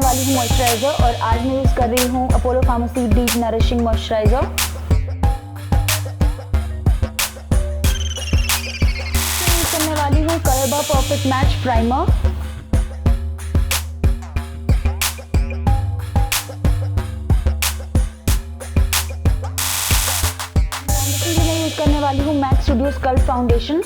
वाली हूँ मॉइस्चराइजर और आज मैं यूज़ कर रही हूँ Apollo pharmacy deep nourishing moisturiser. Use करने वाली हूँ करवा परफेक्ट मैच प्राइमर। मैं यूज़ करने वाली हूँ max studio scalp foundation.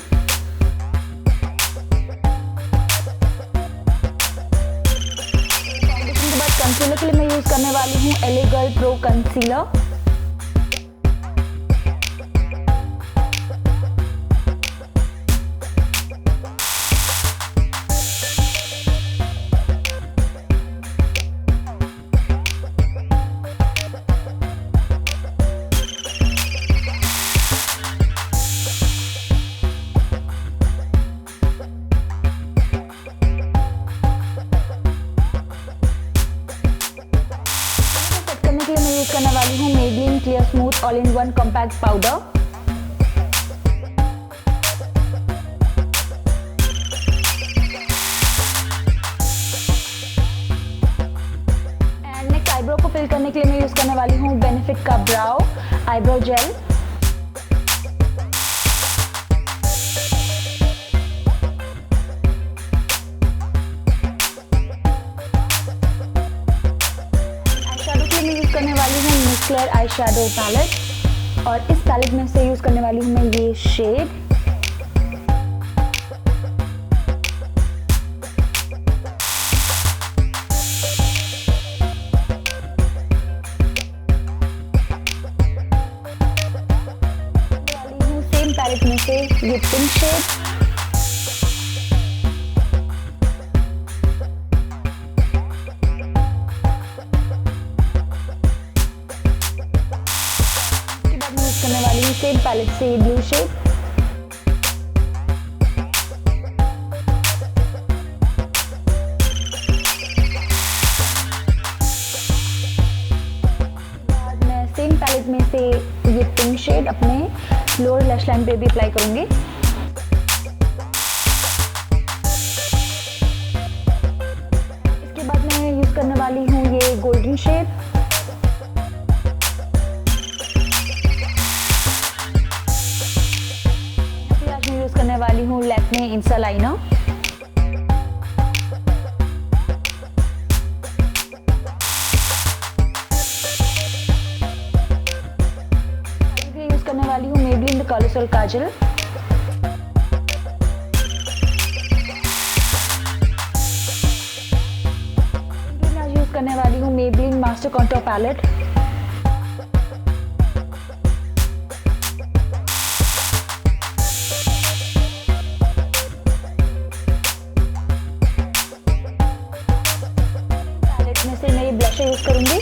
Concealer के लिए मैं यूज करने वाली हूँ LA गर्ल प्रो कंसीलर। मैं यूज करने वाली हूँ Maybelline clear smooth all in one compact powder. And next eyebrow को फिल करने के लिए मैं यूज करने वाली हूँ बेनिफिट का ब्राउ आईब्रो जेल। करने वाली हूँ न्यूक्लियर आई शेडो पैलेट और इस पैलेट में से यूज करने वाली हूँ मैं ये शेड। वाली हूँ सेम पैलेट में से ये पिंक शेड। करने वाली हूँ सेम पैलेट से ब्लू शेड। बाद मैं सेम पैलेट में से ये पिंक शेड अपने लोअर लैश लाइन पे भी अप्लाई करूंगी। इसके बाद मैं यूज करने वाली हूँ ये गोल्डन शेड। यूज करने वाली हूँ लैक्मे इंस्टा लाइनर। यूज करने वाली हूँ मेबलिन द कलरफुल काजल। आज यूज करने वाली हूँ मेबलिन मास्टर कॉन्टूर पैलेट। मैं ये ब्लशर यूज करूंगी।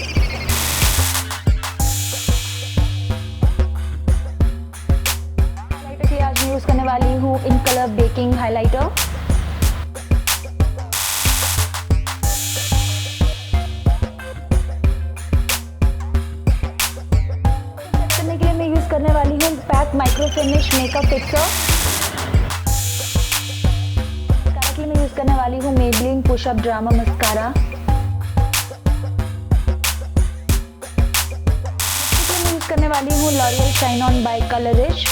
हाइलाइटर के लिए आज मैं यूज करने वाली हूँ इन कलर बेकिंग हाइलाइटर। करने के लिए मैं यूज करने वाली हूँ pack micro finish makeup fixer. Mascara के लिए मैं यूज करने वाली हूँ Maybelline push up drama mascara. करने वाली हूँ लॉरियल शाइन ऑन बाय कलरिश।